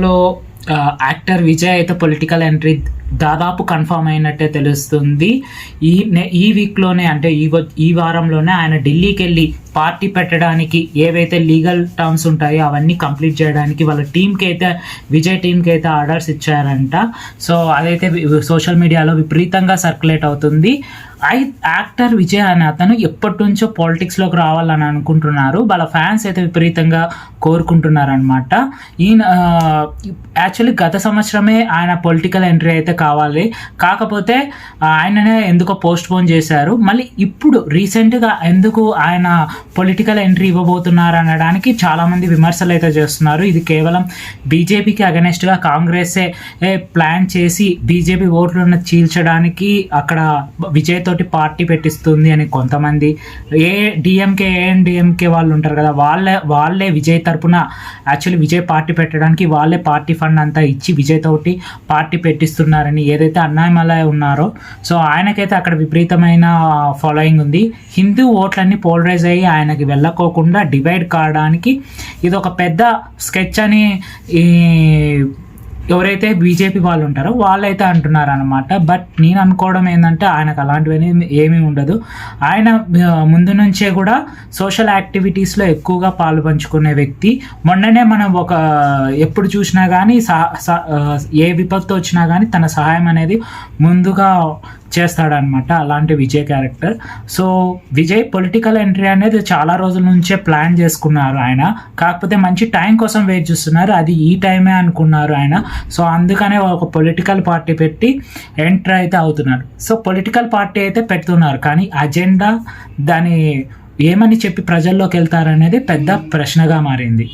లో యాక్టర్ విజయ్ అయితే political entry దాదాపు కన్ఫర్మ్ అయినట్టే తెలుస్తుంది. ఈ వీక్లోనే అంటే ఈ వారంలోనే ఆయన ఢిల్లీకి వెళ్ళి పార్టీ పెట్టడానికి ఏవైతే లీగల్ టర్మ్స్ ఉంటాయో అవన్నీ కంప్లీట్ చేయడానికి వాళ్ళ విజయ్ టీంకి అయితే ఆర్డర్స్ ఇచ్చారంట. సో అదైతే సోషల్ మీడియాలో విపరీతంగా సర్క్యులేట్ అవుతుంది. యాక్టర్ విజయ్ అనే అతను ఎప్పటి నుంచో పాలిటిక్స్లోకి రావాలని అనుకుంటున్నారు. వాళ్ళ ఫ్యాన్స్ అయితే విపరీతంగా కోరుకుంటున్నారనమాట. ఈయన యాక్చువల్లీ గత సంవత్సరమే ఆయన పొలిటికల్ ఎంట్రీ అయితే కావాలి, కాకపోతే ఆయననే ఎందుకో పోస్ట్ పోన్ చేశారు. మళ్ళీ ఇప్పుడు రీసెంట్గా ఎందుకు ఆయన పొలిటికల్ ఎంట్రీ ఇవ్వబోతున్నారు అనడానికి చాలామంది విమర్శలు అయితే చేస్తున్నారు. ఇది కేవలం బీజేపీకి అగెనెస్ట్గా కాంగ్రెసే ప్లాన్ చేసి బీజేపీ ఓట్లను చీల్చడానికి అక్కడ విజయ్ తోటి పార్టీ పెట్టిస్తుంది అని కొంతమంది, ఏఎన్డిఎంకే వాళ్ళు ఉంటారు కదా, వాళ్ళే విజయ్ తరపున యాక్చువల్లీ విజయ్ పార్టీ పెట్టడానికి వాళ్ళే పార్టీ ఫండ్ అంతా ఇచ్చి విజయ్ తోటి పార్టీ పెట్టిస్తున్నారని ఏదైతే అన్నామలై ఉన్నారో, సో ఆయనకైతే అక్కడ విపరీతమైన ఫాలోయింగ్ ఉంది. హిందూ ఓట్లన్నీ పోలరైజ్ అయ్యి ఆయనకి వెళ్ళకోకుండా డివైడ్ కావడానికి ఇది ఒక పెద్ద స్కెచ్ అని ఎవరైతే బీజేపీ వాళ్ళు ఉంటారో వాళ్ళైతే అంటున్నారు అనమాట. బట్ నేను అనుకోవడం ఏంటంటే ఆయనకు అలాంటివన్నీ ఏమీ ఉండదు. ఆయన ముందు నుంచే కూడా సోషల్ యాక్టివిటీస్లో ఎక్కువగా పాలు పంచుకునే వ్యక్తి. మొన్ననే మనం ఎప్పుడు చూసినా కానీ ఏ విపత్తు వచ్చినా కానీ తన సహాయం అనేది ముందుగా చేస్తాడనమాట, అలాంటి Vijay character. So Vijay political entry అనేది చాలా రోజుల నుంచే ప్లాన్ చేసుకున్నారు ఆయన, కాకపోతే మంచి టైం కోసం వెయిట్ చేస్తున్నారు. అది ఈ టైమే అనుకున్నారు ఆయన. సో అందుకనే ఒక పొలిటికల్ పార్టీ పెట్టి ఎంటర్ అయితే అవుతున్నారు. సో పొలిటికల్ పార్టీ అయితే పెడుతున్నారు, కానీ అజెండా దాని ఏమని చెప్పి ప్రజల్లోకి వెళ్తారనేది పెద్ద ప్రశ్నగా మారింది.